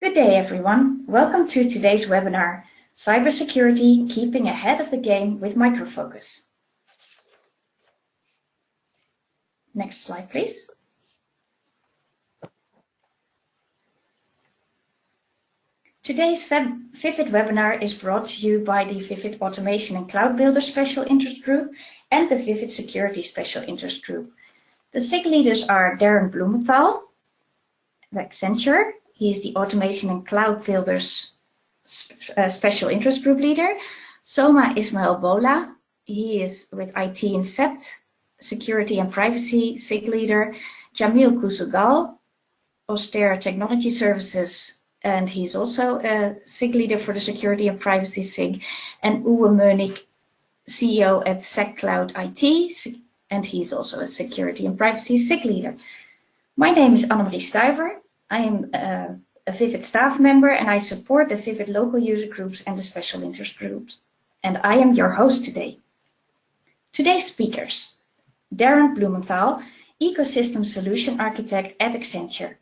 Good day, everyone. Welcome to today's webinar, Cybersecurity, Keeping Ahead of the Game with Micro Focus. Next slide, please. Today's Vivid webinar is brought to you by the Vivid Automation and Cloud Builder Special Interest Group and the Vivid Security Special Interest Group. The SIG leaders are Darren Blumenthal, the Accenture. He is the Automation and Cloud Builders Special Interest Group leader. Soma Ismail Bola, he is with IT and SEPT, Security and Privacy SIG leader. Jamil Kusugal, Austere Technology Services, and he's also a SIG leader for the Security and Privacy SIG. And Uwe Mönig, CEO at SecCloud IT, and he's also a Security and Privacy SIG leader. My name is Annemarie Stuyver. I am a Vivid staff member and I support the Vivid local user groups and the special interest groups. And I am your host today. Today's speakers: Darren Blumenthal, Ecosystem Solution Architect at Accenture.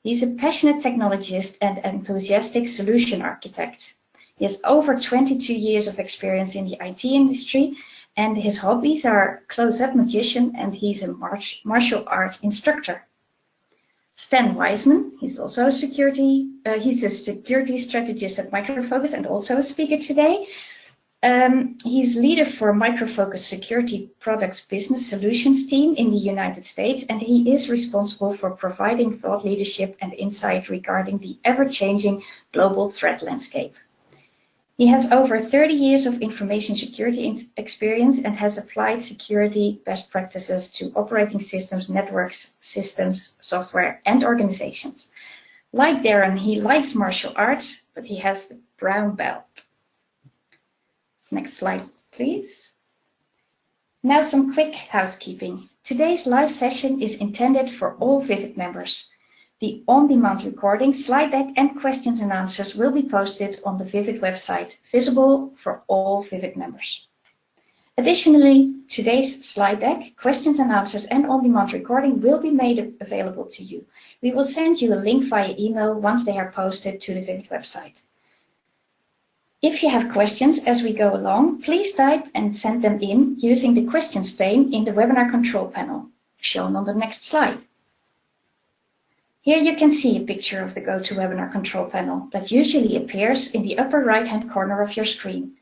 He's a passionate technologist and enthusiastic solution architect. He has over 22 years of experience in the IT industry, and his hobbies are close-up magician, and he's a martial art instructor. Stan Wiseman, he's also a security strategist at Micro Focus and also a speaker today. He's leader for Micro Focus Security Products Business Solutions team in the United States, and he is responsible for providing thought leadership and insight regarding the ever-changing global threat landscape. He has over 30 years of information security experience and has applied security best practices to operating systems, networks, systems, software, and organizations. Like Darren, he likes martial arts, but he has the brown belt. Next slide, please. Now some quick housekeeping. Today's live session is intended for all Vivid members. The on-demand recording, slide deck, and questions and answers will be posted on the Vivid website, visible for all Vivid members. Additionally, today's slide deck, questions and answers, and on-demand recording will be made available to you. We will send you a link via email once they are posted to the Vivid website. If you have questions as we go along, please type and send them in using the questions pane in the webinar control panel, shown on the next slide. Here you can see a picture of the GoToWebinar control panel that usually appears in the upper right-hand corner of your screen.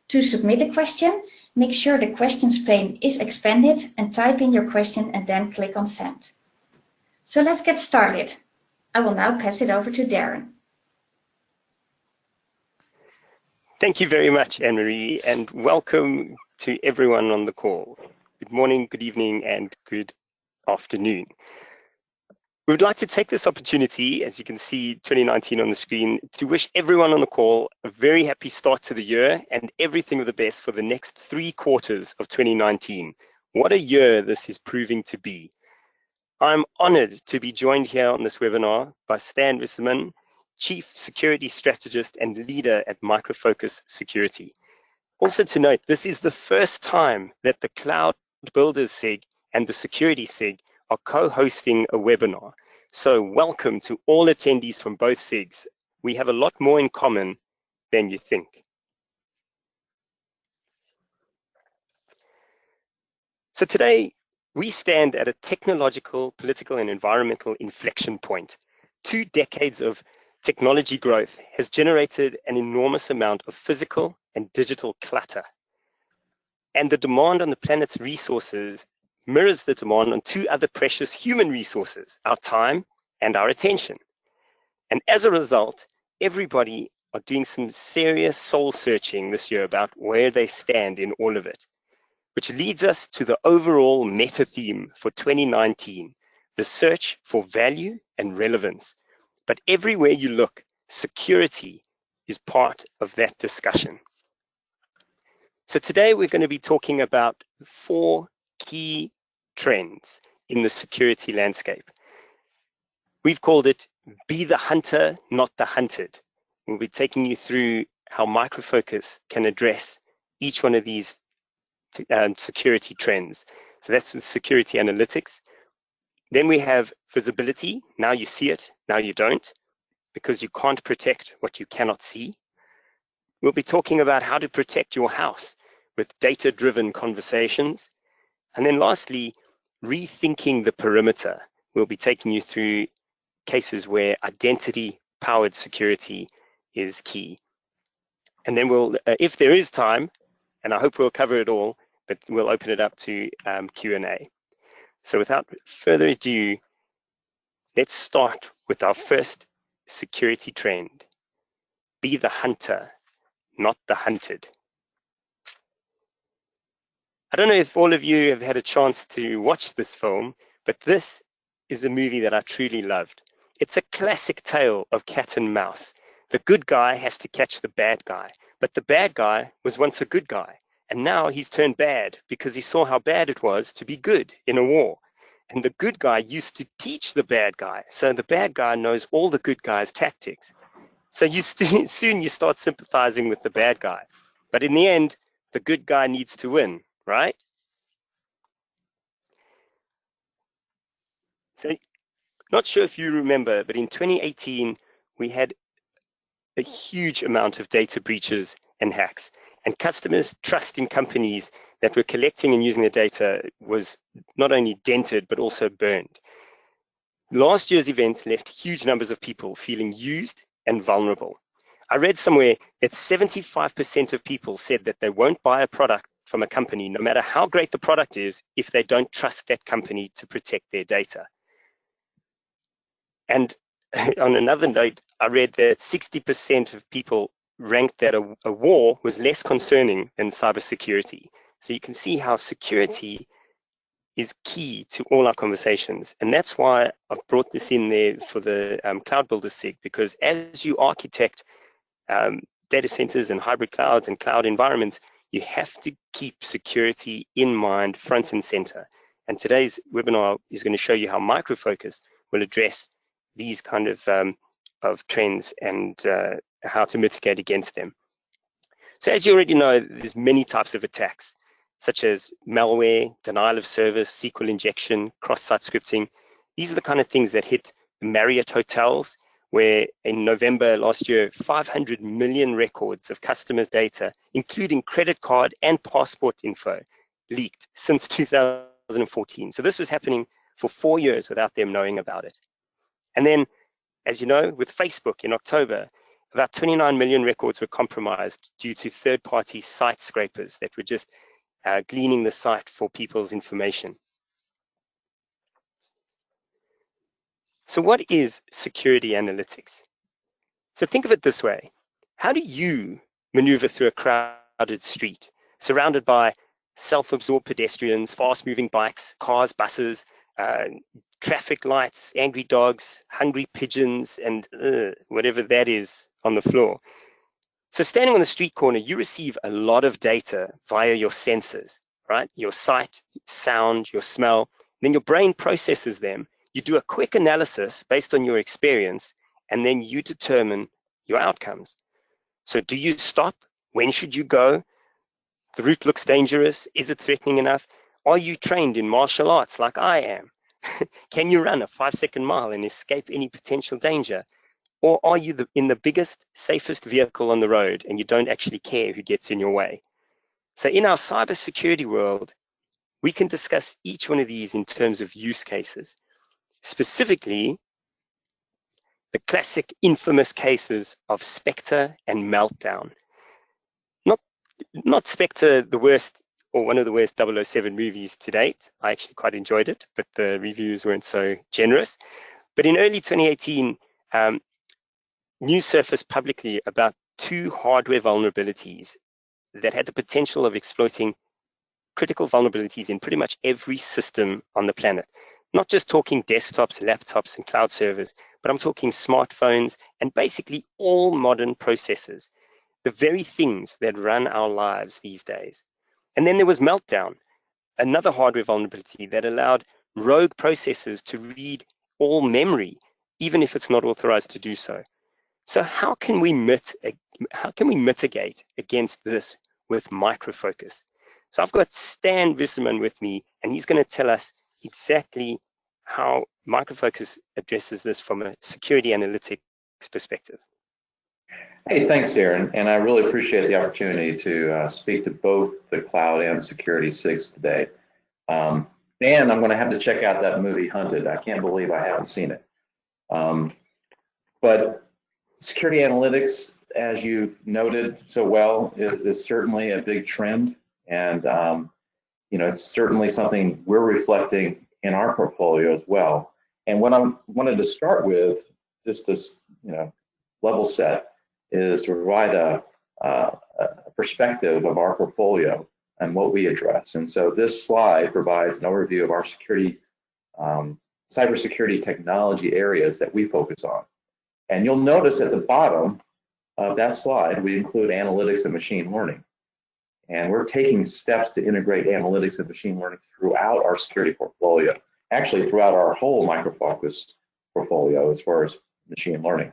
To submit a question, make sure the questions pane is expanded and type in your question and then click on Send. So let's get started. I will now pass it over to Darren. Thank you very much, Anne-Marie, and welcome to everyone on the call. Good morning, good evening, and good afternoon. We would like to take this opportunity, as you can see 2019 on the screen, to wish everyone on the call a very happy start to the year and everything of the best for the next 3 quarters of 2019. What a year this is proving to be. I'm honored to be joined here on this webinar by Stan Wiseman, Chief Security Strategist and Leader at Micro Focus Security. Also to note, this is the first time that the Cloud Builders SIG and the Security SIG are co-hosting a webinar. So welcome to all attendees from both SIGs. We have a lot more in common than you think. So today, we stand at a technological, political, and environmental inflection point. 2 decades of technology growth has generated an enormous amount of physical and digital clutter. And the demand on the planet's resources mirrors the demand on 2 other precious human resources, our time and our attention. And as a result, everybody are doing some serious soul searching this year about where they stand in all of it, which leads us to the overall meta theme for 2019, the search for value and relevance. But everywhere you look, security is part of that discussion. So today we're going to be talking about 4 key trends in the security landscape. We've called it Be the Hunter, Not the Hunted. We'll be taking you through how Micro Focus can address each one of these security trends. So that's with security analytics. Then we have visibility. Now you see it, now you don't. because you can't protect what you cannot see. We'll be talking about how to protect your house with data-driven conversations. And then lastly, rethinking the perimeter. We'll be taking you through cases where identity-powered security is key. And then we'll, if there is time, and I hope we'll cover it all, but we'll open it up to Q&A. So without further ado, let's start with our first security trend. Be the hunter, not the hunted. I don't know if all of you have had a chance to watch this film, but this is a movie that I truly loved. It's a classic tale of cat and mouse. The good guy has to catch the bad guy, but the bad guy was once a good guy, and now he's turned bad because he saw how bad it was to be good in a war. And the good guy used to teach the bad guy, so the bad guy knows all the good guy's tactics. So soon you start sympathizing with the bad guy, but in the end, the good guy needs to win, right? So not sure if you remember, but in 2018, we had a huge amount of data breaches and hacks, and customers' trust in companies that were collecting and using the data was not only dented, but also burned. Last year's events left huge numbers of people feeling used and vulnerable. I read somewhere that 75% of people said that they won't buy a product from a company, no matter how great the product is, if they don't trust that company to protect their data. And on another note, I read that 60% of people ranked that a war was less concerning than cybersecurity. So you can see how security is key to all our conversations. And that's why I've brought this in there for the Cloud Builder SIG, because as you architect data centers and hybrid clouds and cloud environments, you have to keep security in mind, front and center. And today's webinar is going to show you how Micro Focus will address these kind of trends and how to mitigate against them. So as you already know, there's many types of attacks, such as malware, denial of service, SQL injection, cross-site scripting. These are the kind of things that hit Marriott hotels, where in November last year, 500 million records of customers' data, including credit card and passport info, leaked since 2014. So this was happening for 4 years without them knowing about it. And then, as you know, with Facebook in October, about 29 million records were compromised due to third-party site scrapers that were just gleaning the site for people's information. So what is security analytics? So think of it this way. How do you maneuver through a crowded street, surrounded by self-absorbed pedestrians, fast-moving bikes, cars, buses, traffic lights, angry dogs, hungry pigeons, and whatever that is on the floor? So standing on the street corner, you receive a lot of data via your sensors, right? Your sight, sound, your smell, then your brain processes them. You do a quick analysis based on your experience, and then you determine your outcomes. So do you stop? When should you go? The route looks dangerous. Is it threatening enough? Are you trained in martial arts like I am? Can you run a 5-second mile and escape any potential danger? Or are you in the biggest, safest vehicle on the road and you don't actually care who gets in your way? So in our cybersecurity world, we can discuss each one of these in terms of use cases. Specifically, the classic infamous cases of Spectre and Meltdown. Not Spectre, the worst or one of the worst 007 movies to date. I actually quite enjoyed it, but the reviews weren't so generous. But in early 2018, news surfaced publicly about 2 hardware vulnerabilities that had the potential of exploiting critical vulnerabilities in pretty much every system on the planet. Not just talking desktops, laptops, and cloud servers, but I'm talking smartphones and basically all modern processors, the very things that run our lives these days. And then there was Meltdown, another hardware vulnerability that allowed rogue processors to read all memory, even if it's not authorized to do so. So how can we mitigate against this with Micro Focus? So I've got Stan Wisserman with me, and he's going to tell us exactly how Micro Focus addresses this from a security analytics perspective. Hey, thanks, Darren. And I really appreciate the opportunity to speak to both the cloud and security SIGs today. And I'm going to have to check out that movie Hunted. I can't believe I haven't seen it. But security analytics, as you've noted so well, is certainly a big trend. And you know, it's certainly something we're reflecting in our portfolio as well. And what I wanted to start with, just as level set, is to provide a perspective of our portfolio and what we address. And so this slide provides an overview of our security, cybersecurity technology areas that we focus on. And you'll notice at the bottom of that slide, we include analytics and machine learning. And we're taking steps to integrate analytics and machine learning throughout our security portfolio, actually throughout our whole Micro Focus portfolio as far as machine learning,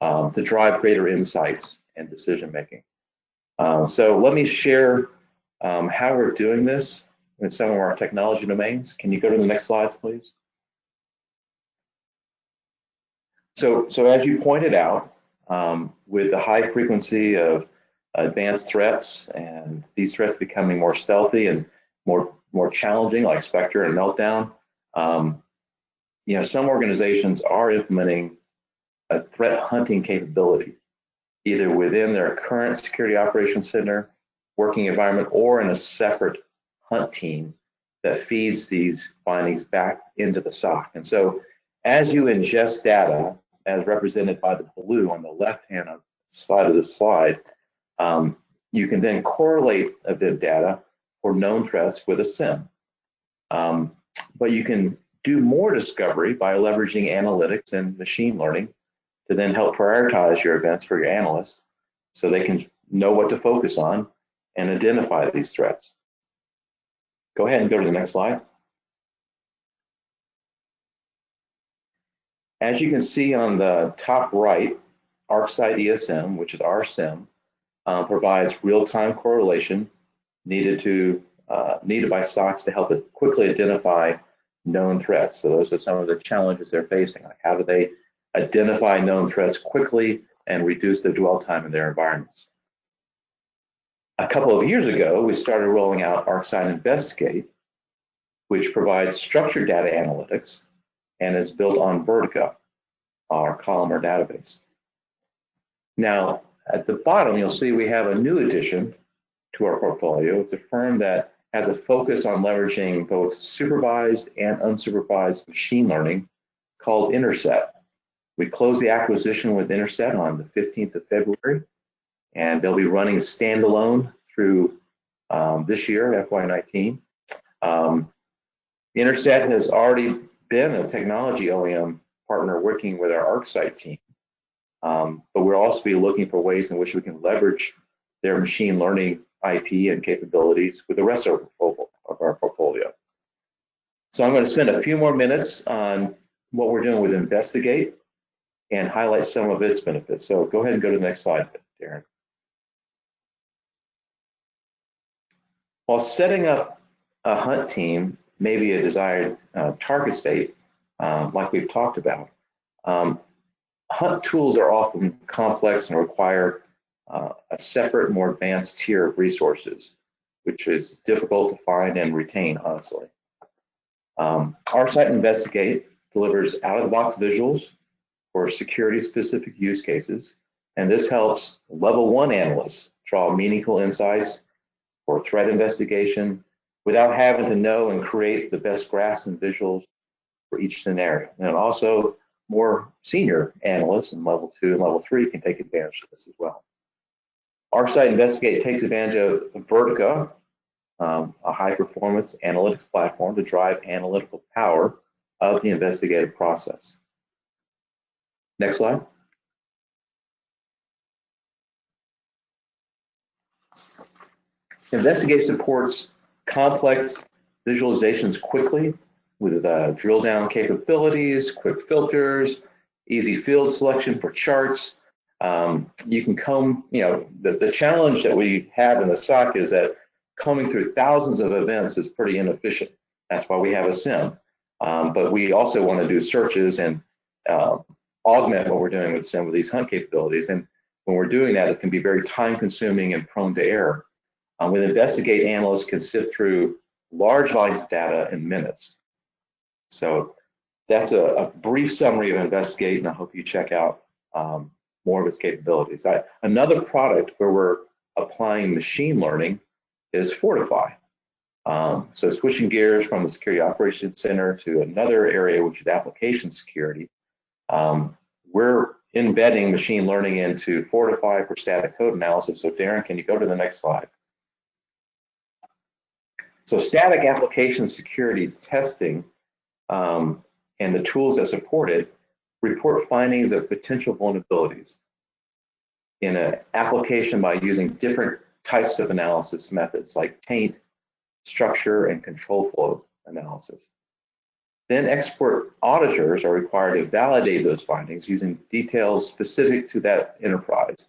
to drive greater insights and decision making. So let me share how we're doing this in some of our technology domains. Can you go to the next slide, please? So as you pointed out, with the high frequency of advanced threats and these threats becoming more stealthy and more challenging, like Spectre and Meltdown, some organizations are implementing a threat hunting capability, either within their current security operations center, working environment, or in a separate hunt team that feeds these findings back into the SOC. And so as you ingest data, as represented by the blue on the left-hand side of this slide, you can then correlate event data for known threats with a SIM. But you can do more discovery by leveraging analytics and machine learning to then help prioritize your events for your analysts so they can know what to focus on and identify these threats. Go ahead and go to the next slide. As you can see on the top right, ArcSight ESM, which is our SIM, provides real-time correlation needed by SOCs to help it quickly identify known threats. So those are some of the challenges they're facing. Like, how do they identify known threats quickly and reduce the dwell time in their environments? A couple of years ago, we started rolling out ArcSight Investigate, which provides structured data analytics and is built on Vertica, our columnar database. Now, at the bottom, you'll see we have a new addition to our portfolio. It's a firm that has a focus on leveraging both supervised and unsupervised machine learning called Intercept. We closed the acquisition with Intercept on the 15th of February, and they'll be running standalone through this year, FY19. Intercept has already been a technology OEM partner working with our ArcSight team, but we'll also be looking for ways in which we can leverage their machine learning IP and capabilities with the rest of our portfolio. So I'm going to spend a few more minutes on what we're doing with Investigate and highlight some of its benefits. So go ahead and go to the next slide, Darren. While setting up a hunt team may be a desired target state, like we've talked about, hunt tools are often complex and require a separate, more advanced tier of resources, which is difficult to find and retain, honestly. ArcSight Investigate delivers out-of-the-box visuals for security-specific use cases, and this helps level 1 analysts draw meaningful insights for threat investigation without having to know and create the best graphs and visuals for each scenario. And also, more senior analysts in level 2 and level 3 can take advantage of this as well. ArcSight Investigate takes advantage of Vertica, a high-performance analytics platform to drive analytical power of the investigative process. Next slide. Investigate supports complex visualizations quickly with drill down capabilities, quick filters, easy field selection for charts. You can comb, the challenge that we have in the SOC is that combing through thousands of events is pretty inefficient. That's why we have a SIM. But we also want to do searches and augment what we're doing with some of these hunt capabilities. And when we're doing that, it can be very time consuming and prone to error. With Investigate, analysts can sift through large volumes of data in minutes. So that's a brief summary of Investigate, and I hope you check out more of its capabilities. Another product where we're applying machine learning is Fortify. So switching gears from the Security Operations Center to another area, which is application security, we're embedding machine learning into Fortify for static code analysis. So Darren, can you go to the next slide? So static application security testing and the tools that support it report findings of potential vulnerabilities in an application by using different types of analysis methods like taint, structure, and control flow analysis. Then expert auditors are required to validate those findings using details specific to that enterprise,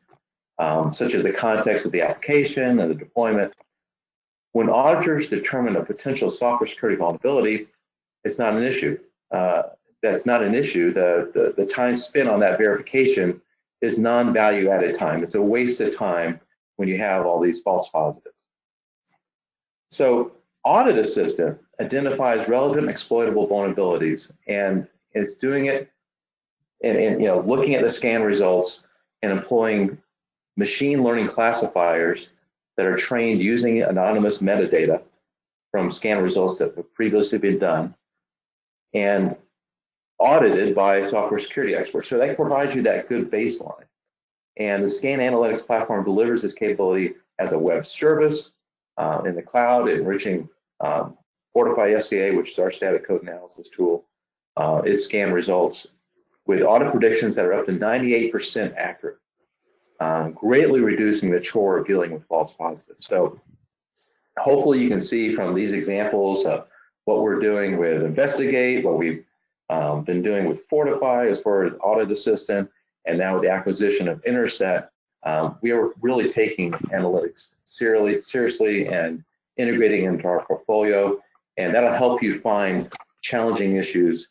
such as the context of the application and the deployment. When auditors determine a potential software security vulnerability, it's not an issue. That's not an issue. The time spent on that verification is non-value added time. It's a waste of time when you have all these false positives. So Audit Assistant identifies relevant exploitable vulnerabilities, and it's doing it and looking at the scan results and employing machine learning classifiers that are trained using anonymous metadata from scan results that have previously been done and audited by software security experts. So that provides you that good baseline. And the Scan Analytics platform delivers this capability as a web service in the cloud, enriching Fortify SCA, which is our static code analysis tool, its scan results with audit predictions that are up to 98% accurate, greatly reducing the chore of dealing with false positives. So hopefully you can see from these examples of what we're doing with Investigate, what we've been doing with Fortify as far as Audit Assistant, and now with the acquisition of Interset, we are really taking analytics seriously and integrating into our portfolio, and that'll help you find challenging issues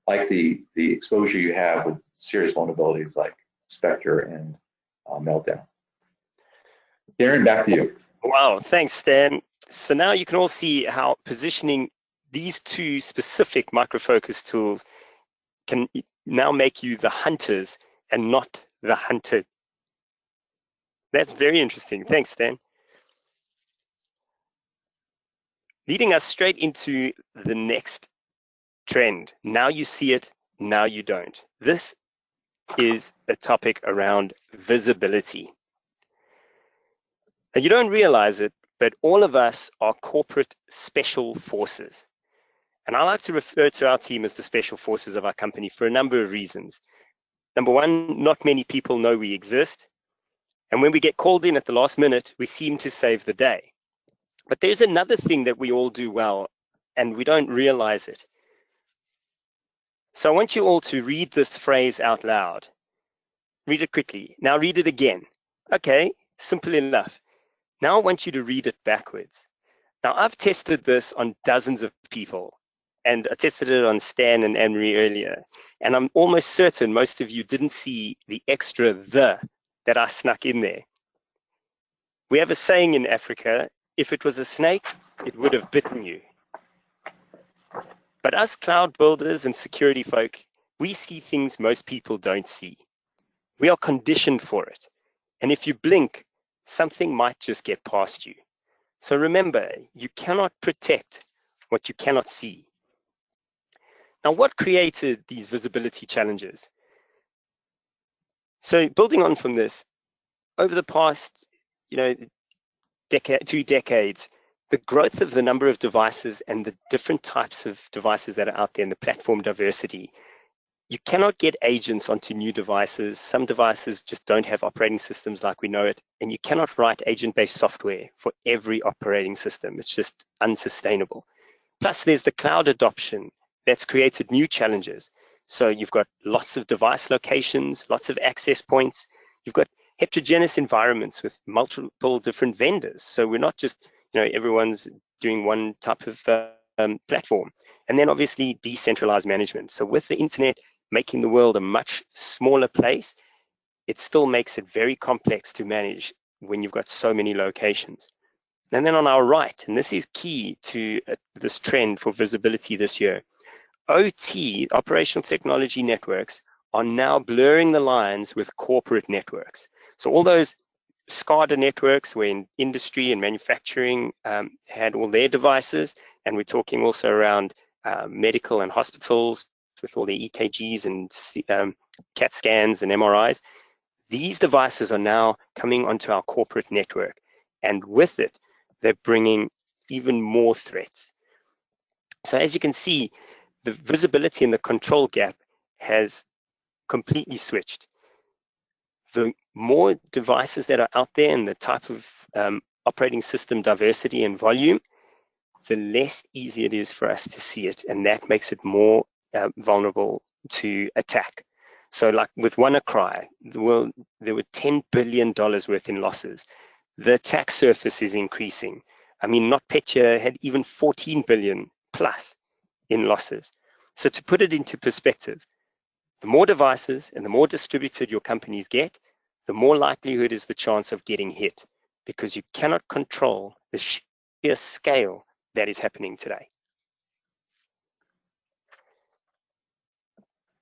like the exposure you have with serious vulnerabilities like Spectre and Meltdown. Darren, back to you. Wow, thanks, Stan. So now you can all see how positioning these two specific micro-focus tools can now make you the hunters and not the hunted. That's very interesting. Thanks, Stan. Leading us straight into the next trend. Now you see it, now you don't. This is a topic around visibility. And you don't realize it, but all of us are corporate special forces. And I like to refer to our team as the special forces of our company for a number of reasons. Number one, not many people know we exist. And when we get called in at the last minute, we seem to save the day. But there's another thing that we all do well, and we don't realize it. So I want you all to read this phrase out loud. Read it quickly. Now read it again. Okay, simple enough. Now I want you to read it backwards. Now I've tested this on dozens of people, and I tested it on Stan and Anne-Marie earlier, and I'm almost certain most of you didn't see the extra "the" that I snuck in there. We have a saying in Africa, if it was a snake, it would have bitten you. But us cloud builders and security folk, we see things most people don't see. We are conditioned for it. And if you blink, something might just get past you. So remember, you cannot protect what you cannot see. Now, what created these visibility challenges? So building on from this, over the past, 2 decades, the growth of the number of devices and the different types of devices that are out there and the platform diversity, you cannot get agents onto new devices. Some devices just don't have operating systems like we know it, and you cannot write agent-based software for every operating system. It's just unsustainable. Plus, there's the cloud adoption that's created new challenges. So you've got lots of device locations, lots of access points. You've got heterogeneous environments with multiple different vendors. So we're not just, everyone's doing one type of platform. And then obviously decentralized management. So with the internet, making the world a much smaller place, it still makes it very complex to manage when you've got so many locations. And then on our right, and this is key to this trend for visibility this year, OT, operational technology networks, are now blurring the lines with corporate networks. So all those SCADA networks where in industry and manufacturing had all their devices, and we're talking also around medical and hospitals with all the EKGs and CAT scans and MRIs. These devices are now coming onto our corporate network, and with it, they're bringing even more threats. So as you can see, the visibility and the control gap has completely switched. The more devices that are out there and the type of operating system diversity and volume, the less easy it is for us to see it, and that makes it more vulnerable to attack. So like with WannaCry, there were $10 billion worth in losses. The attack surface is increasing. I mean, NotPetya had even 14 billion plus in losses. So to put it into perspective, the more devices and the more distributed your companies get, the more likelihood is the chance of getting hit, because you cannot control the sheer scale that is happening today.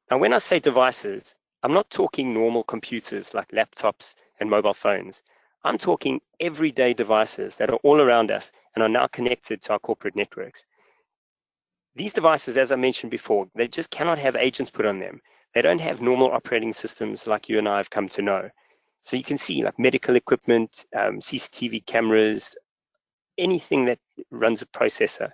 Now, when I say devices, I'm not talking normal computers like laptops and mobile phones. I'm talking everyday devices that are all around us and are now connected to our corporate networks. These devices, as I mentioned before, they just cannot have agents put on them. They don't have normal operating systems like you and I have come to know. So you can see like medical equipment, CCTV cameras, anything that runs a processor.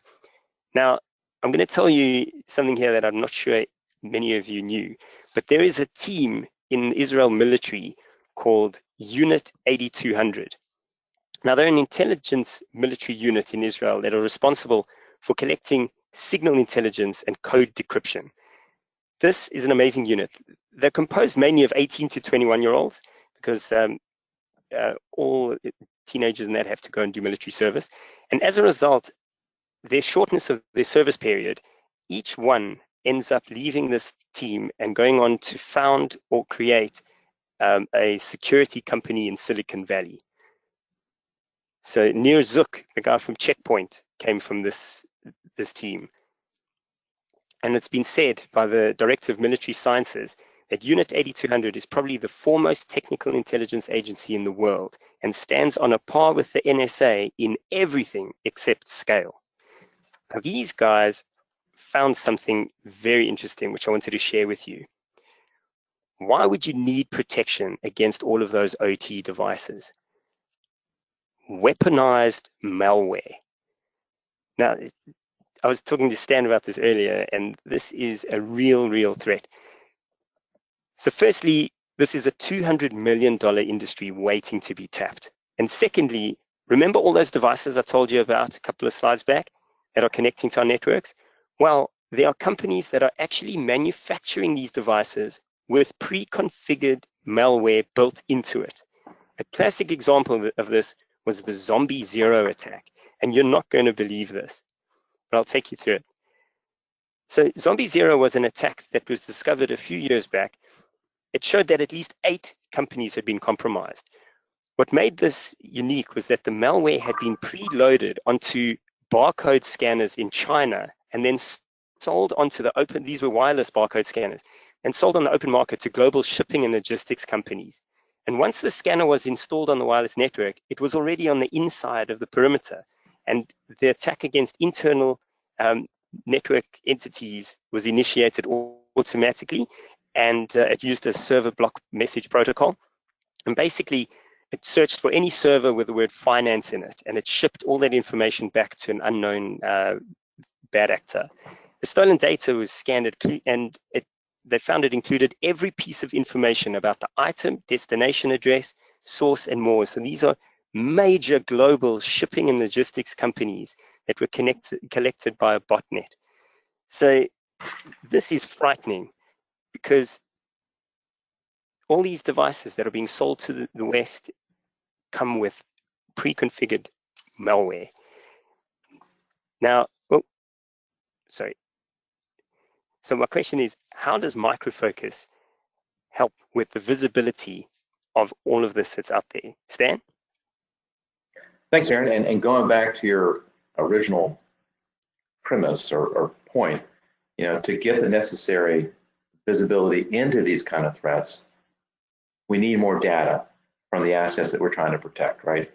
Now, I'm going to tell you something here that I'm not sure many of you knew, but there is a team in Israel military called Unit 8200. Now, they're an intelligence military unit in Israel that are responsible for collecting signal intelligence and code decryption. This is an amazing unit. They're composed mainly of 18 to 21-year-olds because all teenagers in that have to go and do military service. And as a result, their shortness of their service period, each one ends up leaving this team and going on to found or create a security company in Silicon Valley. So Nir Zook, the guy from Checkpoint, came from this team. And it's been said by the Director of Military Sciences that Unit 8200 is probably the foremost technical intelligence agency in the world and stands on a par with the NSA in everything except scale. Now, these guys found something very interesting, which I wanted to share with you. Why would you need protection against all of those OT devices? Weaponized malware. Now, I was talking to Stan about this earlier, and this is a real threat. So firstly, this is a $200 million industry waiting to be tapped. And secondly, remember all those devices I told you about a couple of slides back that are connecting to our networks? Well, there are companies that are actually manufacturing these devices with pre-configured malware built into it. A classic example of this was the Zombie Zero attack. And you're not going to believe this, but I'll take you through it. So Zombie Zero was an attack that was discovered a few years back. It showed that at least 8 companies had been compromised. What made this unique was that the malware had been preloaded onto barcode scanners in China and then sold onto the open, these were wireless barcode scanners, and sold on the open market to global shipping and logistics companies. And once the scanner was installed on the wireless network, it was already on the inside of the perimeter. And the attack against internal network entities was initiated automatically, and it used a server block message protocol. And basically, it searched for any server with the word finance in it, and it shipped all that information back to an unknown bad actor. The stolen data was scanned, and they found it included every piece of information about the item, destination address, source, and more. So these are major global shipping and logistics companies that were collected by a botnet. So this is frightening because all these devices that are being sold to the West come with pre-configured malware. Now, so my question is, how does Micro Focus help with the visibility of all of this that's out there? Stan? Thanks, Aaron. And going back to your original premise or point, to get the necessary visibility into these kind of threats, we need more data from the assets that we're trying to protect, right?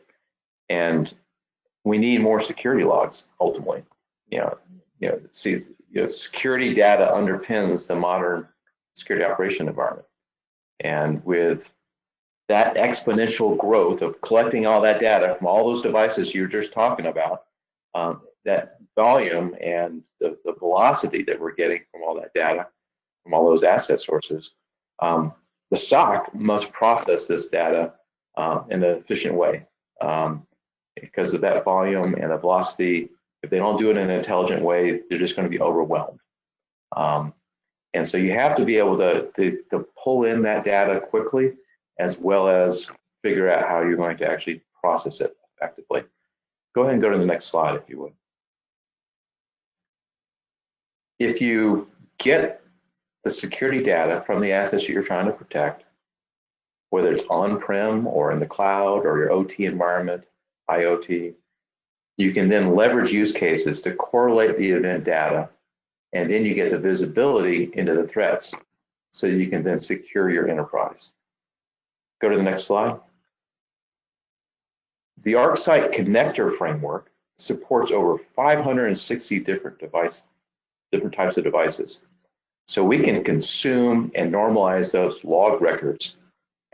And we need more security logs ultimately. Security data underpins the modern security operation environment. And with that exponential growth of collecting all that data from all those devices you were just talking about, that volume and the velocity that we're getting from all that data, from all those asset sources, the SOC must process this data in an efficient way. Because of that volume and the velocity, if they don't do it in an intelligent way, they're just going to be overwhelmed. And so you have to be able to pull in that data quickly, as well as figure out how you're going to actually process it effectively. Go ahead and go to the next slide, if you would. If you get the security data from the assets that you're trying to protect, whether it's on-prem or in the cloud or your OT environment, IoT, you can then leverage use cases to correlate the event data, and then you get the visibility into the threats so you can then secure your enterprise. Go to the next slide. The ArcSight connector framework supports over 560 different types of devices. So we can consume and normalize those log records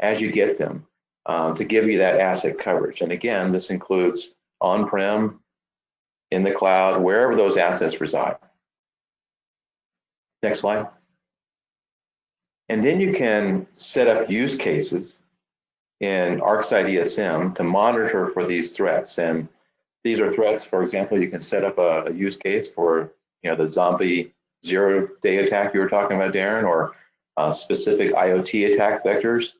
as you get them to give you that asset coverage. And again, this includes on-prem, in the cloud, wherever those assets reside. Next slide. And then you can set up use cases in ArcSight ESM to monitor for these threats. And these are threats, for example, you can set up a use case for the zombie zero-day attack you were talking about, Darren, or specific IoT attack vectors.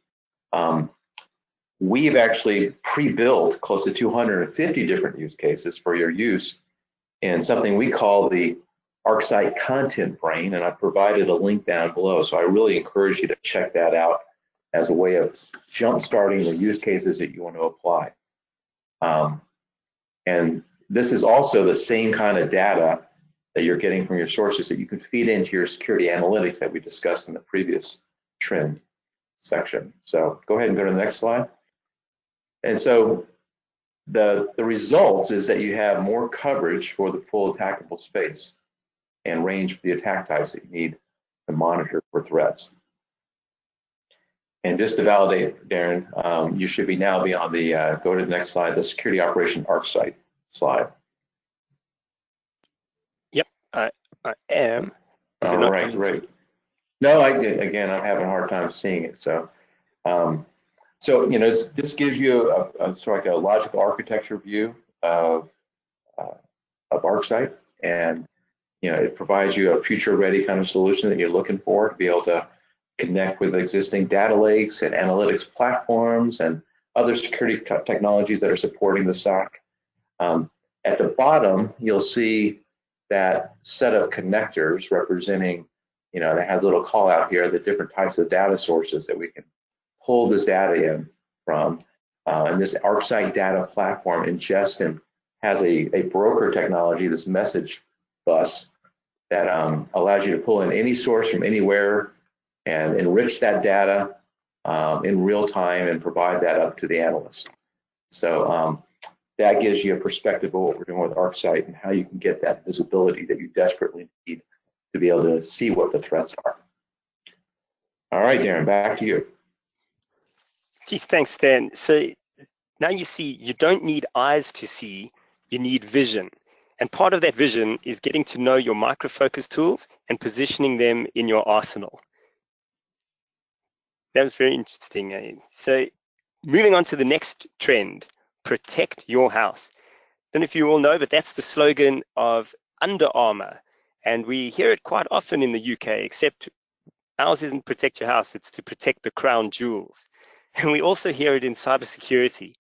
We've actually pre-built close to 250 different use cases for your use in something we call the ArcSight Content Brain, and I've provided a link down below. So I really encourage you to check that out as a way of jump-starting the use cases that you want to apply. And this is also the same kind of data that you're getting from your sources that you can feed into your security analytics that we discussed in the previous trend section. So go ahead and go to the next slide. And so the results is that you have more coverage for the full attackable space and range for the attack types that you need to monitor for threats. And just to validate, Darren, you should now be on the, go to the next slide, the security operation ArcSight slide. Yep, I am. All right, great. No, again, I'm having a hard time seeing it. So, this gives you a sort of like a logical architecture view of ArcSight, and it provides you a future-ready kind of solution that you're looking for to be able to connect with existing data lakes and analytics platforms and other security technologies that are supporting the SOC. At the bottom, you'll see that set of connectors representing, that has a little call out here, the different types of data sources that we can pull this data in from. And this ArcSight data platform ingests and has a broker technology, this message bus, that allows you to pull in any source from anywhere and enrich that data in real time and provide that up to the analyst. So that gives you a perspective of what we're doing with ArcSight and how you can get that visibility that you desperately need to be able to see what the threats are. All right, Darren, back to you. Geez, thanks, Stan. So now you see, you don't need eyes to see, you need vision. And part of that vision is getting to know your Micro Focus tools and positioning them in your arsenal. That was very interesting. So moving on to the next trend, protect your house. I don't know if you all know, but that's the slogan of Under Armour. And we hear it quite often in the UK, except ours isn't protect your house, it's to protect the crown jewels. And we also hear it in cybersecurity.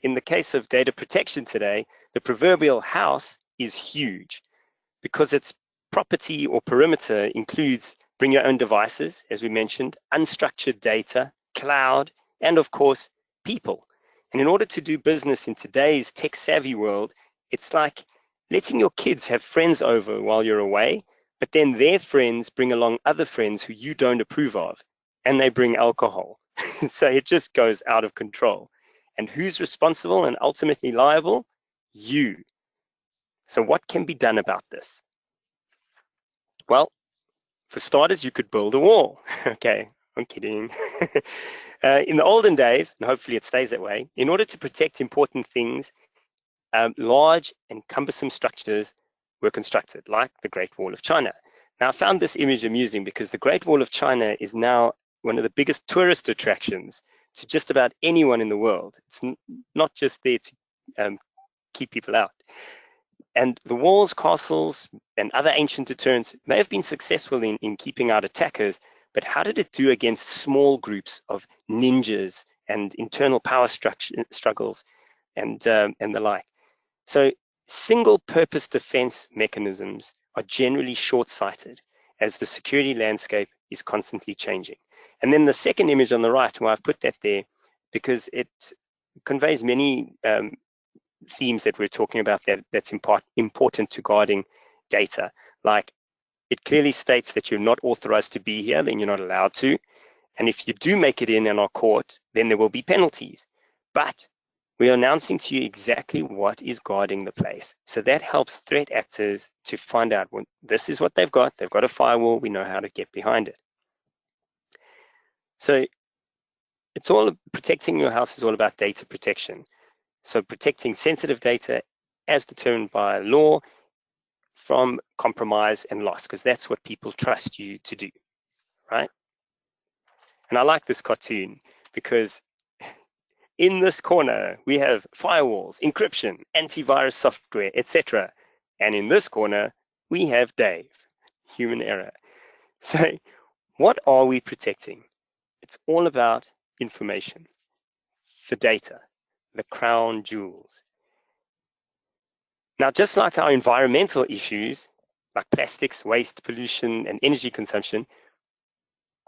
In the case of data protection today, the proverbial house is huge because its property or perimeter includes bring your own devices, as we mentioned, unstructured data, cloud, and of course, people. And in order to do business in today's tech-savvy world, it's like letting your kids have friends over while you're away, but then their friends bring along other friends who you don't approve of, and they bring alcohol. So it just goes out of control. And who's responsible and ultimately liable? You. So what can be done about this? Well, for starters, you could build a wall. Okay, I'm kidding. In the olden days, and hopefully it stays that way, in order to protect important things, large and cumbersome structures were constructed, like the Great Wall of China. Now, I found this image amusing because the Great Wall of China is now one of the biggest tourist attractions to just about anyone in the world. It's not just there to keep people out. And the walls, castles, and other ancient deterrents may have been successful in keeping out attackers, but how did it do against small groups of ninjas and internal power struggles and the like? So single-purpose defense mechanisms are generally short-sighted as the security landscape is constantly changing. And then the second image on the right, where I've put that there, because it conveys many themes that we're talking about that's important to guarding data. Like, it clearly states that you're not authorized to be here, then you're not allowed to. And if you do make it in our court, then there will be penalties. But we are announcing to you exactly what is guarding the place. So that helps threat actors to find out, well, this is what they've got. They've got a firewall. We know how to get behind it. So it's all protecting your house is all about data protection. So protecting sensitive data as determined by law from compromise and loss, because that's what people trust you to do, right? And I like this cartoon because in this corner, we have firewalls, encryption, antivirus software, etc. And in this corner, we have Dave, human error. So what are we protecting? It's all about information, the data, the crown jewels. Now, just like our environmental issues, like plastics, waste, pollution, and energy consumption,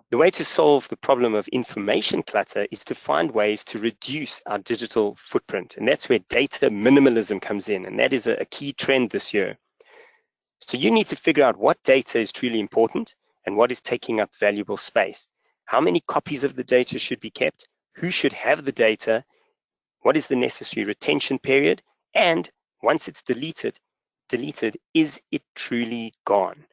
the way to solve the problem of information clutter is to find ways to reduce our digital footprint. And that's where data minimalism comes in. And that is a key trend this year. So you need to figure out what data is truly important and what is taking up valuable space. How many copies of the data should be kept? Who should have the data? What is the necessary retention period? And once it's deleted, is it truly gone?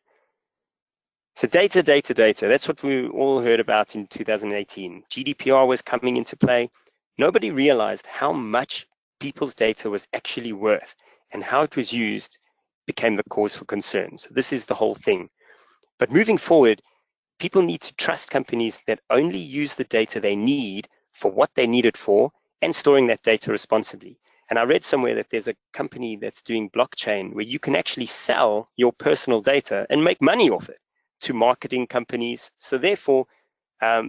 So data, that's what we all heard about in 2018. GDPR was coming into play. Nobody realized how much people's data was actually worth, and how it was used became the cause for concern. So this is the whole thing. But moving forward, people need to trust companies that only use the data they need for what they need it for, and storing that data responsibly. And I read somewhere that there's a company that's doing blockchain where you can actually sell your personal data and make money off it to marketing companies. So therefore,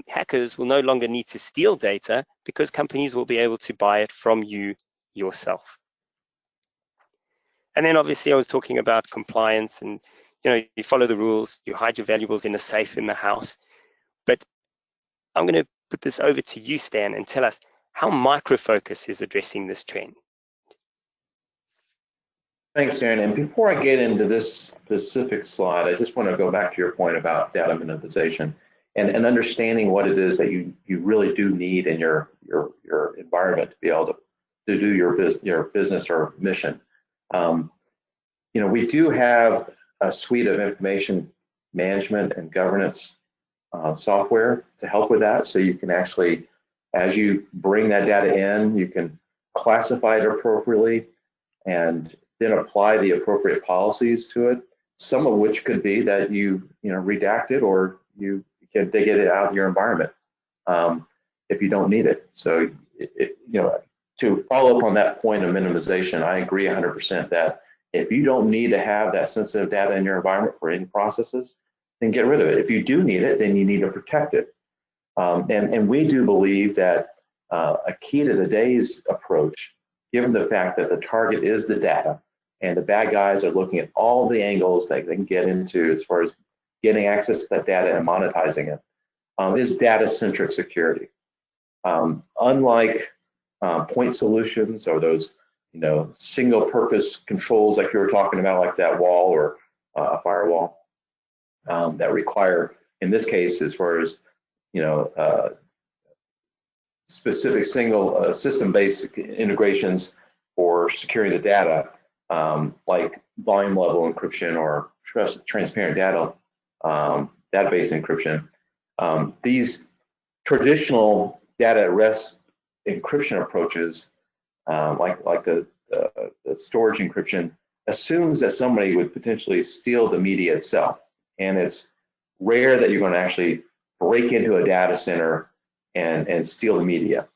hackers will no longer need to steal data because companies will be able to buy it from you yourself. And then obviously I was talking about compliance, and you follow the rules, you hide your valuables in a safe in the house. But I'm going to put this over to you, Stan, and tell us how Micro Focus is addressing this trend. Thanks, Darren. And before I get into this specific slide, I just want to go back to your point about data minimization and understanding what it is that you really do need in your environment to be able to do your business or mission. We do have a suite of information management and governance software to help with that. So you can actually, as you bring that data in, you can classify it appropriately and then apply the appropriate policies to it. Some of which could be that you redact it, or you can get it out of your environment if you don't need it. So to follow up on that point of minimization, I agree 100% that if you don't need to have that sensitive data in your environment for any processes, then get rid of it. If you do need it, then you need to protect it. And we do believe that a key to today's approach, given the fact that the target is the data, and the bad guys are looking at all the angles that they can get into as far as getting access to that data and monetizing it, is data-centric security. Unlike point solutions or those, single-purpose controls like you were talking about, like that wall or a firewall, that require, in this case, as far as specific single system-based integrations for securing the data, like volume level encryption or transparent data database encryption. These traditional data at rest encryption approaches, like the storage encryption, assumes that somebody would potentially steal the media itself, and it's rare that you're going to actually break into a data center and steal the media.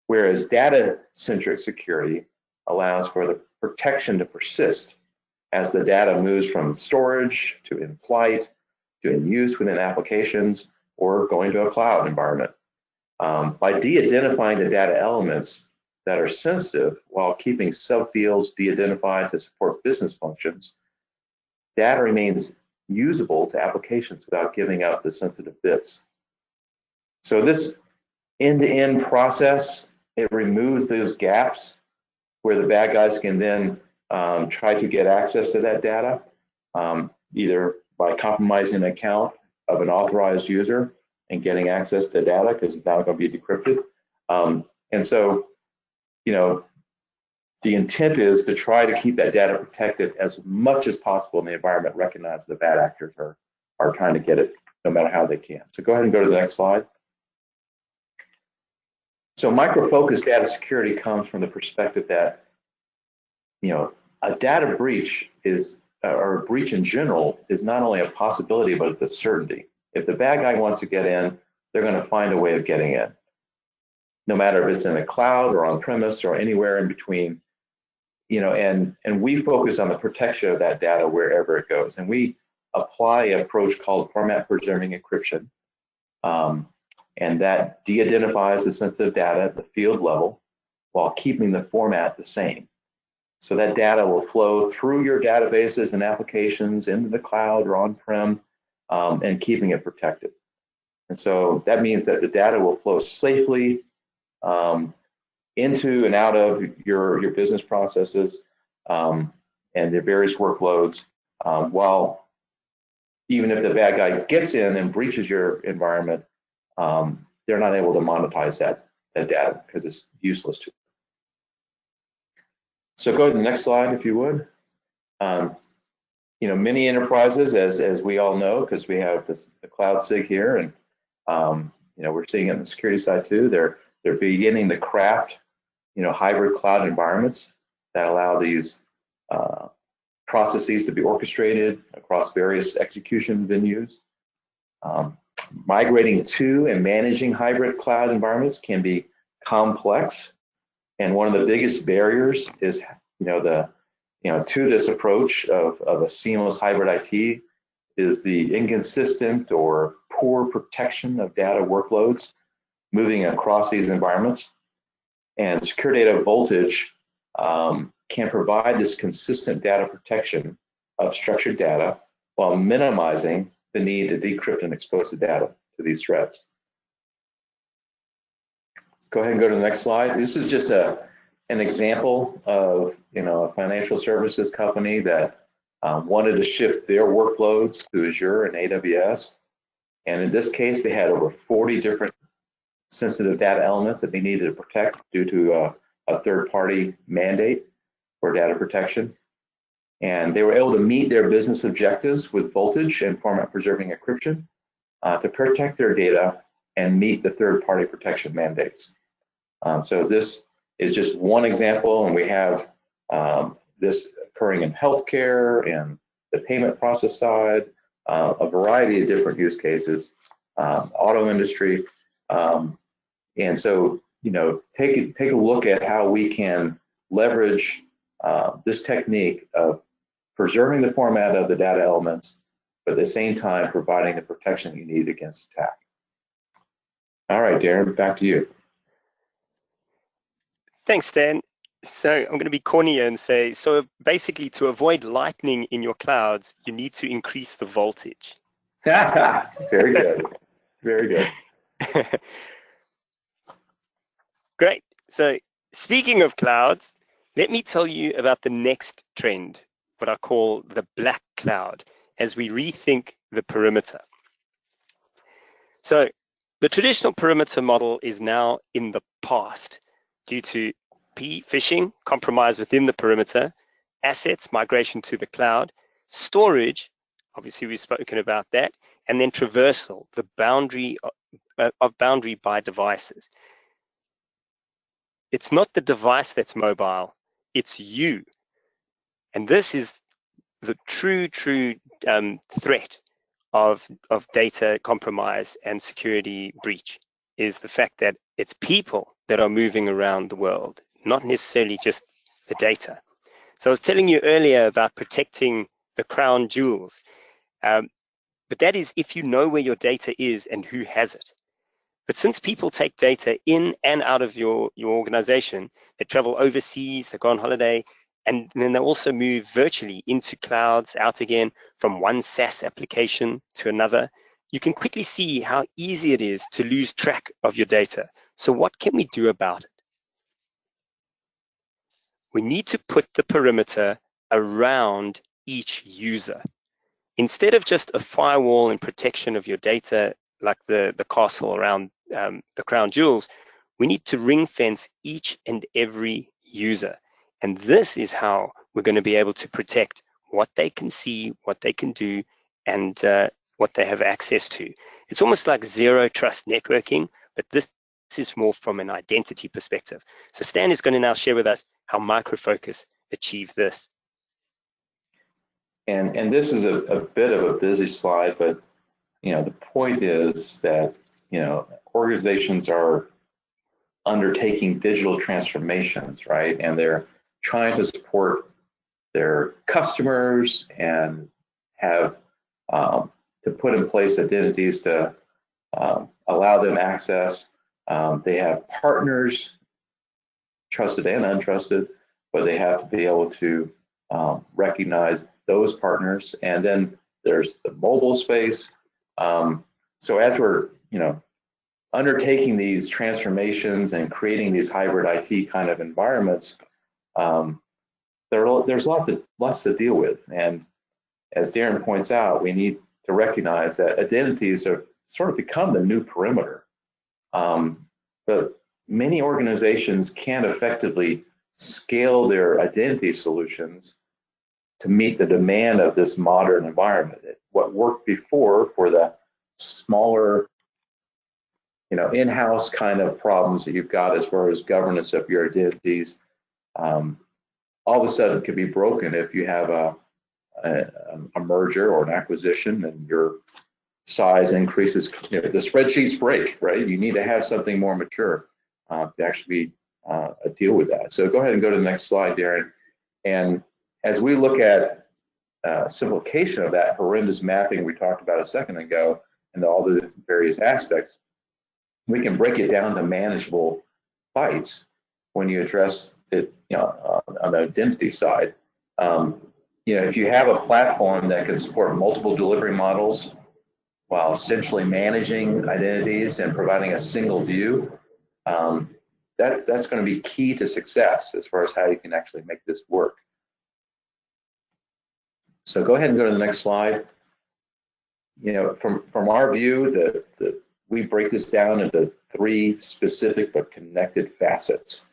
Whereas data-centric security allows for the protection to persist as the data moves from storage to in flight to in use within applications or going to a cloud environment. By de-identifying the data elements that are sensitive while keeping subfields de-identified to support business functions, data remains usable to applications without giving up the sensitive bits. So this end-to-end process, it removes those gaps where the bad guys can then try to get access to that data, either by compromising an account of an authorized user and getting access to data because it's now going to be decrypted. And so, the intent is to try to keep that data protected as much as possible in the environment, recognize the bad actors are trying to get it no matter how they can. So go ahead and go to the next slide. So micro-focused data security comes from the perspective that, a data breach is, or a breach in general, is not only a possibility, but it's a certainty. If the bad guy wants to get in, they're going to find a way of getting in, no matter if it's in a cloud or on premise or anywhere in between. And we focus on the protection of that data wherever it goes, and we apply an approach called format preserving encryption. And that de-identifies the sensitive data at the field level while keeping the format the same. So that data will flow through your databases and applications into the cloud or on-prem, and keeping it protected. And so that means that the data will flow safely into and out of your business processes and their various workloads, while even if the bad guy gets in and breaches your environment, they're not able to monetize that data because it's useless to them. So go to the next slide, if you would. Many enterprises, as we all know, because we have the cloud SIG here, and we're seeing it on the security side too. They're beginning to craft, hybrid cloud environments that allow these processes to be orchestrated across various execution venues. Migrating to and managing hybrid cloud environments can be complex, and one of the biggest barriers is, to this approach of a seamless hybrid IT is the inconsistent or poor protection of data workloads moving across these environments. And secure data voltage can provide this consistent data protection of structured data while minimizing the need to decrypt and expose the data to these threats. Go ahead and go to the next slide. This is just an example of a financial services company that wanted to shift their workloads to Azure and AWS. And in this case, they had over 40 different sensitive data elements that they needed to protect due to a third-party mandate for data protection. And they were able to meet their business objectives with voltage and format preserving encryption to protect their data and meet the third-party protection mandates. So this is just one example, and we have this occurring in healthcare and the payment process side, a variety of different use cases, auto industry. And so, take a look at how we can leverage this technique of preserving the format of the data elements, but at the same time providing the protection you need against attack. All right, Darren, back to you. Thanks, Dan. So I'm going to be corny here and say, so basically to avoid lightning in your clouds, you need to increase the voltage. Very good. Very good. Great. So speaking of clouds, let me tell you about the next trend, what I call the black cloud, as we rethink the perimeter. So the traditional perimeter model is now in the past due to phishing, compromise within the perimeter, assets, migration to the cloud, storage, obviously we've spoken about that, and then traversal, the boundary of boundary by devices. It's not the device that's mobile, it's you. And this is the true threat of data compromise and security breach, is the fact that it's people that are moving around the world, not necessarily just the data. So I was telling you earlier about protecting the crown jewels, but that is if you know where your data is and who has it. But since people take data in and out of your organization, they travel overseas, they go on holiday, and then they also move virtually into clouds, out again from one SaaS application to another, you can quickly see how easy it is to lose track of your data. So what can we do about it? We need to put the perimeter around each user. Instead of just a firewall and protection of your data, like the castle around the crown jewels, we need to ring fence each and every user. And this is how we're going to be able to protect what they can see, what they can do, and what they have access to. It's almost like zero trust networking, but this is more from an identity perspective. So Stan is going to now share with us how Micro Focus achieved this. And this is a bit of a busy slide, but the point is that organizations are undertaking digital transformations, right? And they're trying to support their customers and have to put in place identities to allow them access. They have partners, trusted and untrusted, but they have to be able to recognize those partners. And then there's the mobile space. So as we're undertaking these transformations and creating these hybrid IT kind of environments, there's lots to deal with. And as Darren points out, we need to recognize that identities have sort of become the new perimeter. But many organizations can't effectively scale their identity solutions to meet the demand of this modern environment. What worked before for the smaller, in-house kind of problems that you've got as far as governance of your identities, all of a sudden could be broken if you have a merger or an acquisition and your size increases. The spreadsheets break, right? You need to have something more mature to actually deal with that. So go ahead and go to the next slide, Darren. And as we look at simplification of that horrendous mapping we talked about a second ago and all the various aspects, we can break it down to manageable bytes when you address it on the identity side. If you have a platform that can support multiple delivery models while essentially managing identities and providing a single view, that's going to be key to success as far as how you can actually make this work. So go ahead and go to the next slide. From our view, we break this down into three specific but connected facets: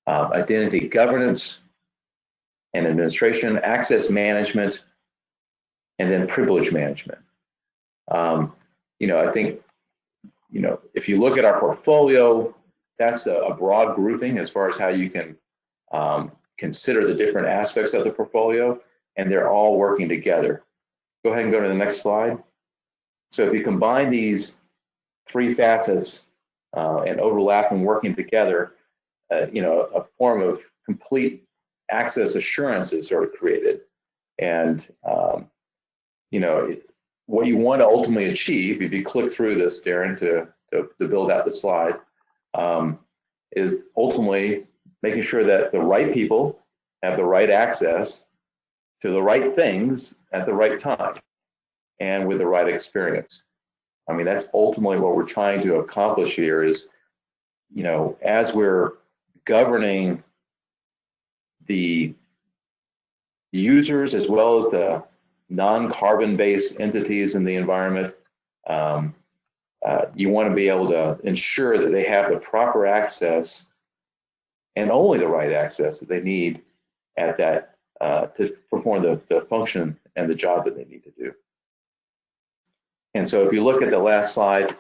identity governance and administration, access management, and then privilege management. I think, if you look at our portfolio, that's a broad grouping as far as how you can consider the different aspects of the portfolio, and they're all working together. Go ahead and go to the next slide. So if you combine these three facets and overlap and working together, a form of complete access assurance is sort of created. And what you want to ultimately achieve, if you click through this, Darren, to build out the slide, is ultimately making sure that the right people have the right access to the right things at the right time and with the right experience. I mean, that's ultimately what we're trying to accomplish here is, you know, as we're governing the users as well as the non-carbon based entities in the environment, you want to be able to ensure that they have the proper access and only the right access that they need at that to perform the function and the job that they need to do. And so if you look at the last slide,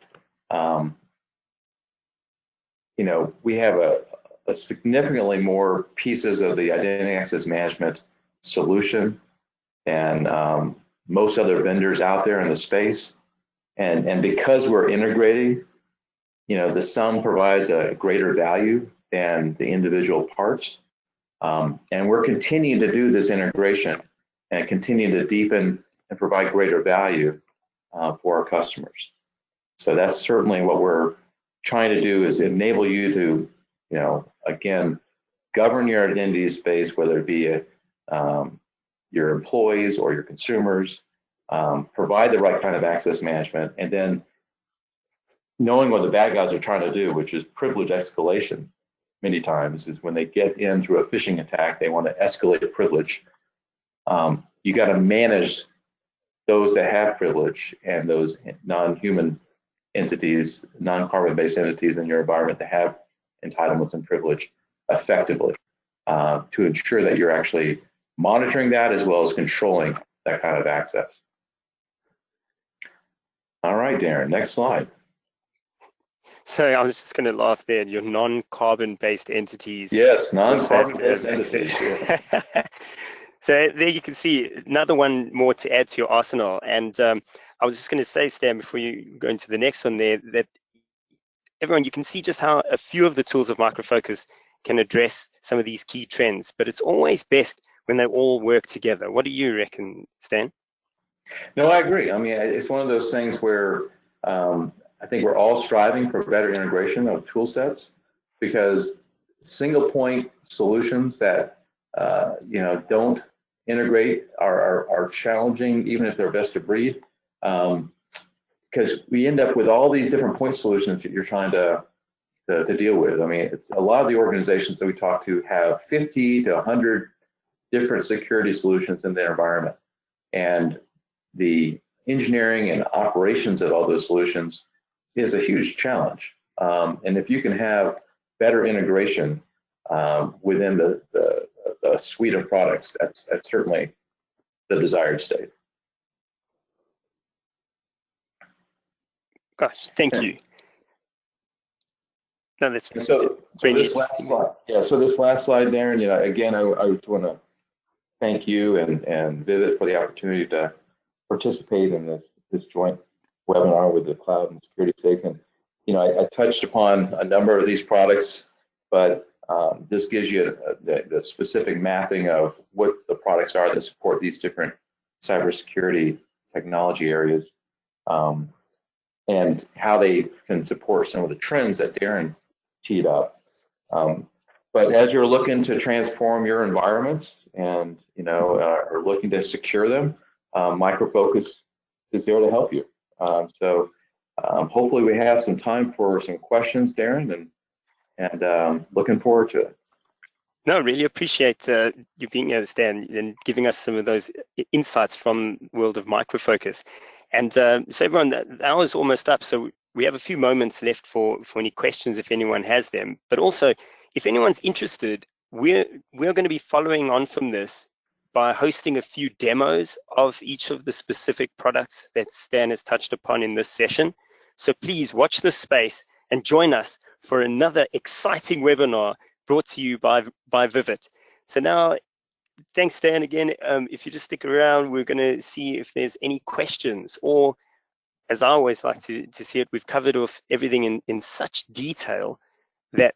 you know, we have a significantly more pieces of the identity access management solution than most other vendors out there in the space. And because we're integrating, you know, the sum provides a greater value than the individual parts. And we're continuing to do this integration and continue to deepen and provide greater value for our customers. So that's certainly what we're trying to do, is enable you to, you know, again, govern your identity space, whether it be your employees or your consumers, provide the right kind of access management, and then knowing what the bad guys are trying to do, which is privilege escalation many times, is when they get in through a phishing attack, they want to escalate the privilege. You got to manage those that have privilege and those non-human entities, non-carbon based entities in your environment that have entitlements and privilege effectively to ensure that you're actually monitoring that as well as controlling that kind of access. All right, Darren, next slide. So I was just going to laugh there. Your non-carbon based entities. Yes, non-carbon based entities. So there you can see another one more to add to your arsenal. And I was just going to say, Stan, before you go into the next one there, that everyone, you can see just how a few of the tools of Micro Focus can address some of these key trends, but it's always best when they all work together. What do you reckon, Stan? No, I agree. I mean, it's one of those things where I think we're all striving for better integration of tool sets, because single point solutions that you know, don't integrate are challenging, even if they're best of breed, because we end up with all these different point solutions that you're trying to deal with. I mean, it's a lot of the organizations that we talk to have 50 to 100 different security solutions in their environment, and the engineering and operations of all those solutions is a huge challenge. And if you can have better integration within the suite of products, that's certainly the desired state. Gosh, thank you. No, that's so this last slide. Yeah, so this last slide, Darren, you know, again, I want to thank you and Vivid for the opportunity to participate in this joint webinar with the Cloud and Security Stakes. And, you know, I touched upon a number of these products, but this gives you the specific mapping of what the products are that support these different cybersecurity technology areas, and how they can support some of the trends that Darren teed up. But as you're looking to transform your environments and, you know, are looking to secure them, Micro Focus is there to help you. So hopefully we have some time for some questions, Darren, and looking forward to it. No, really appreciate you being here, Stan, and giving us some of those insights from the world of Micro Focus. And so everyone, the hour's almost up, so we have a few moments left for any questions if anyone has them. But also, if anyone's interested, we're going to be following on from this by hosting a few demos of each of the specific products that Stan has touched upon in this session. So please watch this space and join us for another exciting webinar brought to you by Vivid. So now, thanks, Stan, again. If you just stick around, we're going to see if there's any questions, or as I always like to see it, we've covered off everything in such detail that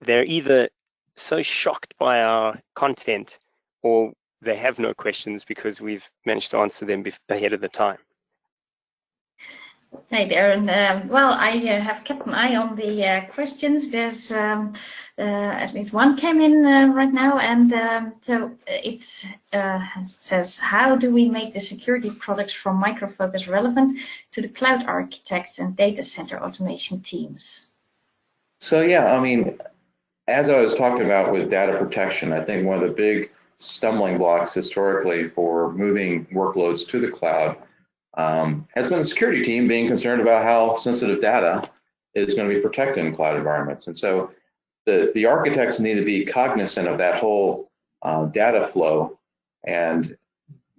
they're either so shocked by our content or they have no questions because we've managed to answer them ahead of the time. Hey there, and well, I have kept an eye on the questions. There's at least one came in right now, and so it says, how do we make the security products from Micro Focus relevant to the cloud architects and data center automation teams? So yeah, I mean, as I was talking about with data protection, I think one of the big stumbling blocks historically for moving workloads to the cloud has been the security team being concerned about how sensitive data is going to be protected in cloud environments. And so the architects need to be cognizant of that whole data flow and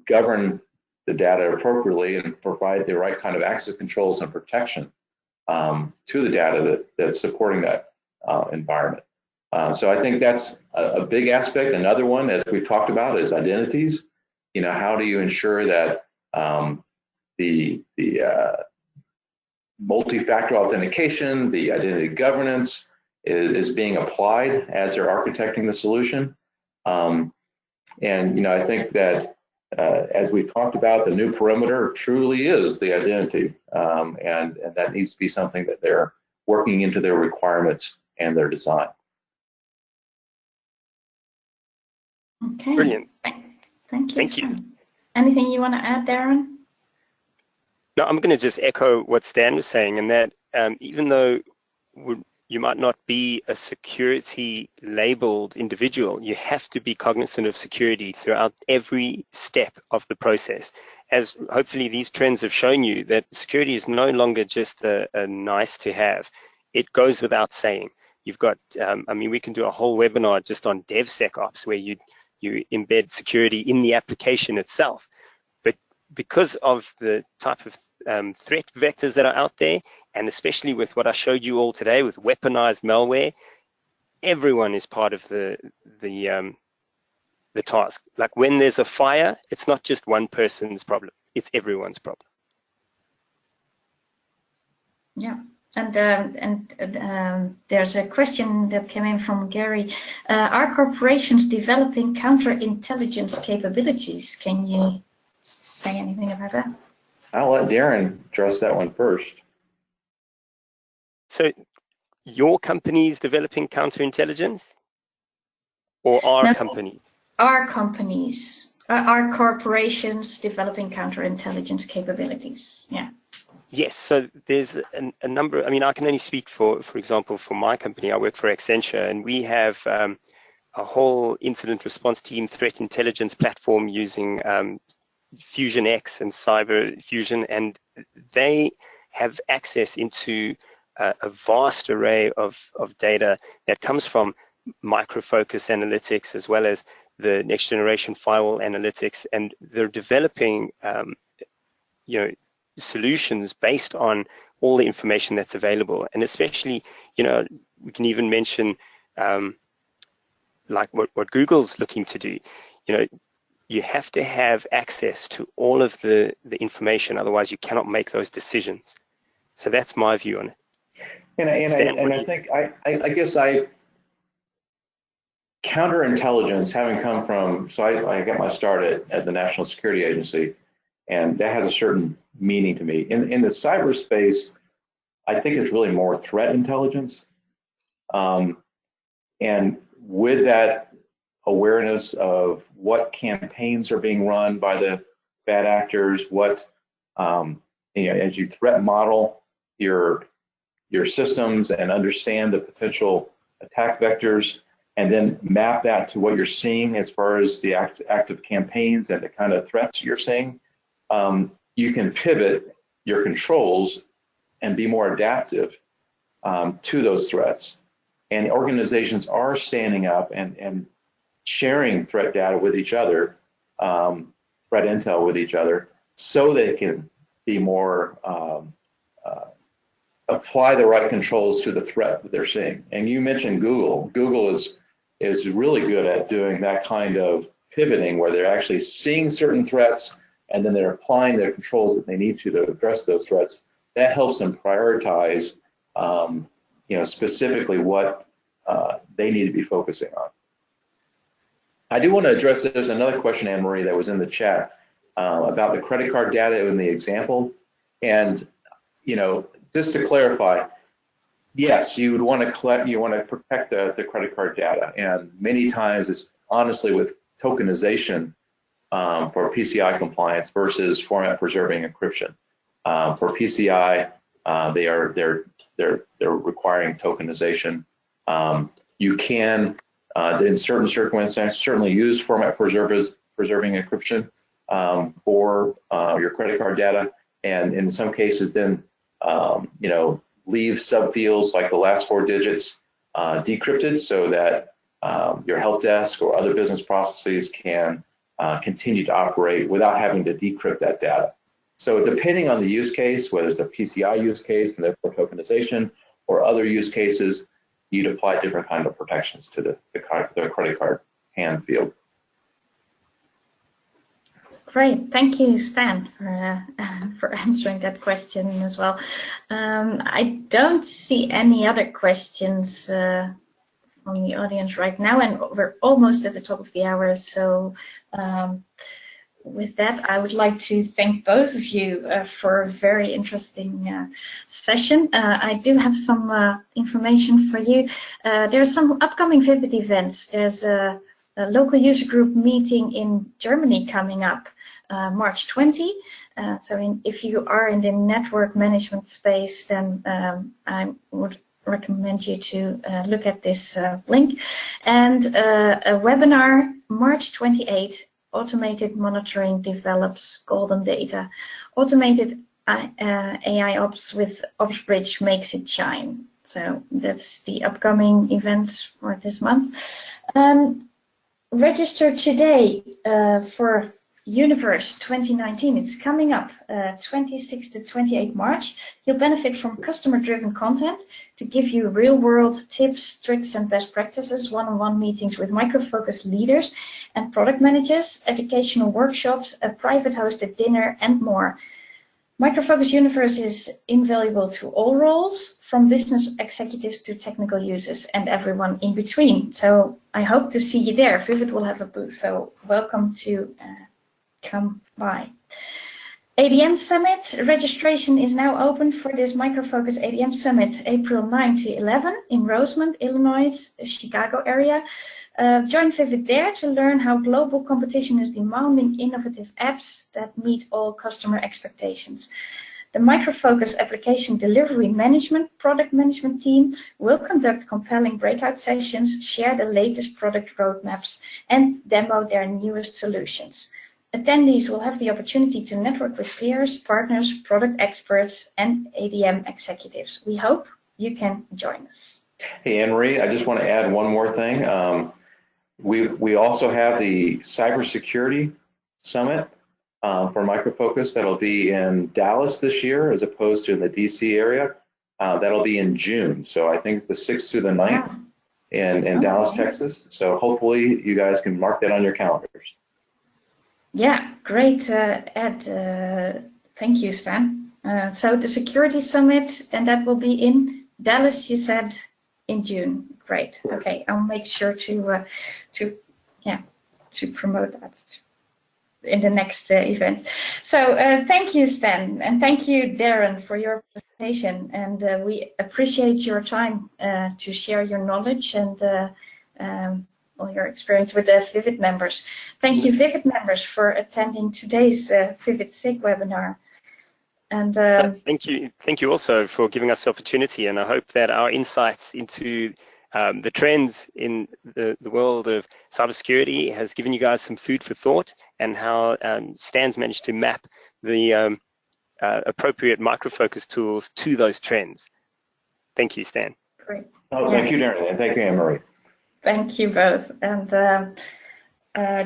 govern the data appropriately and provide the right kind of access controls and protection to the data that's supporting that environment. So I think that's a big aspect. Another one, as we've talked about, is identities. You know, how do you ensure that the multi-factor authentication, the identity governance is being applied as they're architecting the solution? And you know, I think that as we've talked about, the new perimeter truly is the identity, and that needs to be something that they're working into their requirements and their design. Okay. Brilliant. Thank you. Thank you. Anything you want to add, Darren? No, I'm going to just echo what Stan was saying, and that even though you might not be a security labeled individual, you have to be cognizant of security throughout every step of the process. As hopefully these trends have shown you, that security is no longer just a nice to have. It goes without saying. You've got, I mean, we can do a whole webinar just on DevSecOps where you embed security in the application itself. But because of the type of threat vectors that are out there, and especially with what I showed you all today with weaponized malware, everyone is part of the task. Like when there's a fire, it's not just one person's problem, it's everyone's problem. Yeah. And there's a question that came in from Gary. Are corporations developing counterintelligence capabilities? Can you say anything about that? I'll let Darren address that one first. So your company's developing counterintelligence, or our companies? Our companies, our corporations developing counterintelligence capabilities, yeah. Yes, so there's a number. I mean, I can only speak for example, for my company. I work for Accenture, and we have a whole incident response team threat intelligence platform using Fusion X and Cyber Fusion, and they have access into a vast array of data that comes from Micro Focus analytics as well as the next generation firewall analytics, and they're developing you know, solutions based on all the information that's available. And especially, you know, we can even mention like what Google's looking to do. You know, you have to have access to all of the information, otherwise you cannot make those decisions. So that's my view on it. And I think I guess counterintelligence, having come from, so I got my start at the National Security Agency, and that has a certain meaning to me. In the cyberspace, I think it's really more threat intelligence. And with that awareness of what campaigns are being run by the bad actors, what, you know, as you threat model your systems and understand the potential attack vectors, and then map that to what you're seeing as far as the active campaigns and the kind of threats you're seeing, you can pivot your controls and be more adaptive to those threats. And organizations are standing up and sharing threat data with each other, threat intel with each other, so they can be more, apply the right controls to the threat that they're seeing. And you mentioned Google. Google is really good at doing that kind of pivoting where they're actually seeing certain threats and then they're applying their controls that they need to address those threats. That helps them prioritize, you know, specifically what they need to be focusing on. I do want to address, there's another question, Anne-Marie, that was in the chat about the credit card data in the example. And just to clarify, yes, you would want to collect, you want to protect the credit card data, and many times it's honestly with tokenization for PCI compliance versus format preserving encryption. For PCI, they're requiring tokenization. You can, in certain circumstances, certainly use format preserving encryption for your credit card data, and in some cases, then leave subfields like the last 4 digits decrypted so that your help desk or other business processes can continue to operate without having to decrypt that data. So depending on the use case, whether it's a PCI use case and therefore tokenization or other use cases, you'd apply different kind of protections to the credit card hand field. Great, thank you, Stan, for answering that question as well. I don't see any other questions from the audience right now, and we're almost at the top of the hour. So with that, I would like to thank both of you for a very interesting session. I do have some information for you. There's some upcoming Vivid events. There's a local user group meeting in Germany coming up March 20. If you are in the network management space, then I would recommend you to look at this link. And a webinar March 28, Automated Monitoring Develops Golden Data. Automated AI Ops with OpsBridge makes it shine. So that's the upcoming events for this month. Register today for Universe 2019. It's coming up 26 to 28 March. You'll benefit from customer-driven content to give you real-world tips, tricks, and best practices, one-on-one meetings with micro-focused leaders and product managers, educational workshops, a private hosted dinner, and more. Microfocus Universe is invaluable to all roles, from business executives to technical users and everyone in between. So I hope to see you there. Vivid will have a booth, so welcome to come by. ADM Summit registration is now open for this Microfocus ADM Summit, April 9 to 11 in Rosemont, Illinois, Chicago area. Join Vivid there to learn how global competition is demanding innovative apps that meet all customer expectations. The Microfocus Application Delivery Management Product Management team will conduct compelling breakout sessions, share the latest product roadmaps, and demo their newest solutions. Attendees will have the opportunity to network with peers, partners, product experts, and ADM executives. We hope you can join us. Hey, Anne-Marie, I just want to add one more thing. We also have the Cybersecurity Summit for Microfocus that'll be in Dallas this year as opposed to in the DC area. That'll be in June. So I think it's the 6th through the 9th in Dallas, Texas. So hopefully you guys can mark that on your calendars. Yeah, great, Ed. Thank you, Stan. So the Security Summit, and that will be in Dallas, you said, in June. Great. Okay, I'll make sure to promote that in the next event. So thank you, Stan, and thank you, Darren, for your presentation. And we appreciate your time to share your knowledge and all your experience with the Vivid members. Thank you, Vivid members, for attending today's Vivid SIG webinar. And thank you also for giving us the opportunity, and I hope that our insights into the trends in the world of cybersecurity has given you guys some food for thought, and how Stan's managed to map the appropriate Microfocus tools to those trends. Thank you, Stan. Great. Oh, thank you, Darren, and thank you, Anne-Marie. Thank you both. And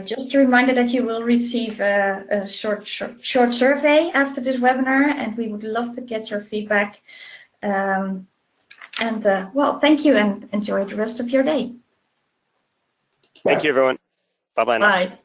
just a reminder that you will receive a short survey after this webinar, and we would love to get your feedback. Well, thank you, and enjoy the rest of your day. Thank you, everyone. Bye-bye now. Bye.